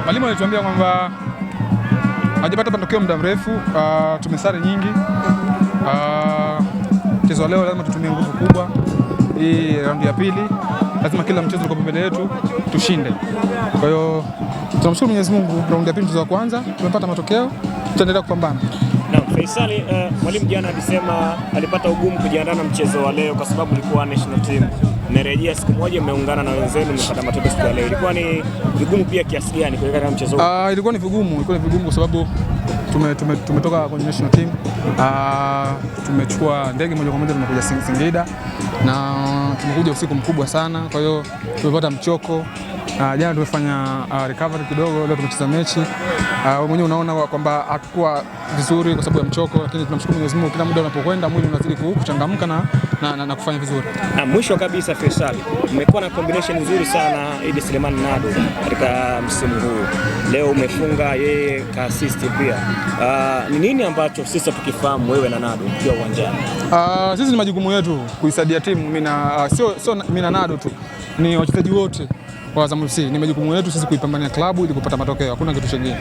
Mwalimu alituambia kwamba hajapata matokeo muda mrefu. Tumesare nyingi. Mchezo wa leo lazima tutumie nguvu kubwa. Hii raundi ya pili lazima kila mchezo uko mbele yetu tushinde. Kwa hiyo tunamshukuru Mwenyezi Mungu, raundi ya pili mchezo wa kwanza tumepata matokeo, tutaendelea kupambana. Na Faisal, mwalimu jana alisema alipata ugumu kujiandaa na mchezo wa leo kwa sababu ilikuwa national team. Mmerejea siku moja, mmeungana na wenzenu, mmepata matokeo siku ya leo. Ilikuwa ni vigumu pia kiasi gani kuelekea katika mchezo huu? Ilikuwa ni vigumu kwa sababu tumetoka kwenye national team. Tumechukua ndege moja kwa moja tumekuja Singida na tumekuja usiku mkubwa sana, kwa hiyo tumepata mchoko. Jana tumefanya recovery kidogo, leo tumecheza mechi. Mwenyewe unaona kwamba hakuwa vizuri kwa sababu ya mchoko, lakini tunamshukuru Mwenyezi Mungu, kila muda unapokwenda mwili unazidi kuchangamka na kufanya vizuri. Na mwisho kabisa Faisal, mmekuwa na combination nzuri sana Idi Suleiman Nado katika msimu huu. Leo umefunga, yeye ka assist pia. Ni nini ambacho sisi tukifahamu wewe na Nado ukiwa uwanjani? Sisi ni majukumu yetu kuisaidia timu. Sio mimi na Nado tu, ni wachezaji wote wa Azam FC. Ni majukumu yetu sisi kuipambania klabu ili kupata matokeo, hakuna kitu kingine.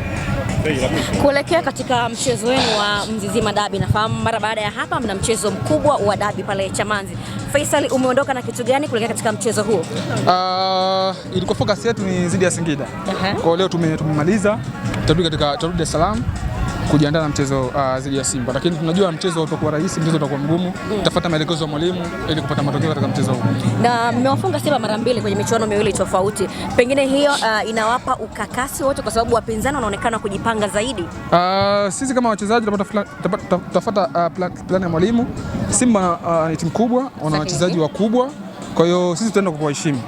Kuelekea katika mchezo wenu wa Mzizima Dabi, nafahamu mara baada ya hapa mna mchezo mkubwa wa dabi pale Chamazi. Faisal, umeondoka na kitu gani kuelekea katika mchezo huo? Ilikuwa focus yetu ni zidi ya Singida. Kwa leo tumemaliza, tutarudi Dar es Salaam kujiandaa na mchezo zidi ya Simba, lakini tunajua mchezo utakuwa rahisi, mchezo utakuwa mgumu. Tutafuata maelekezo ya mwalimu ili kupata matokeo katika mchezo huu. Na mmewafunga Simba mara mbili kwenye michuano miwili tofauti, pengine hiyo inawapa ukakasi wote kwa sababu wapinzani wanaonekana kujipanga zaidi? Sisi kama wachezaji tutafuata plan ya mwalimu. Simba ni timu kubwa, wana wachezaji wakubwa, kwa hiyo sisi tutaenda kwa kuheshimu.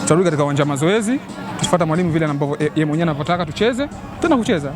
Tutarudi katika uwanja wa mazoezi, tufuata mwalimu vile ambavyo yeye mwenyewe anavyotaka tucheze, tena kucheza.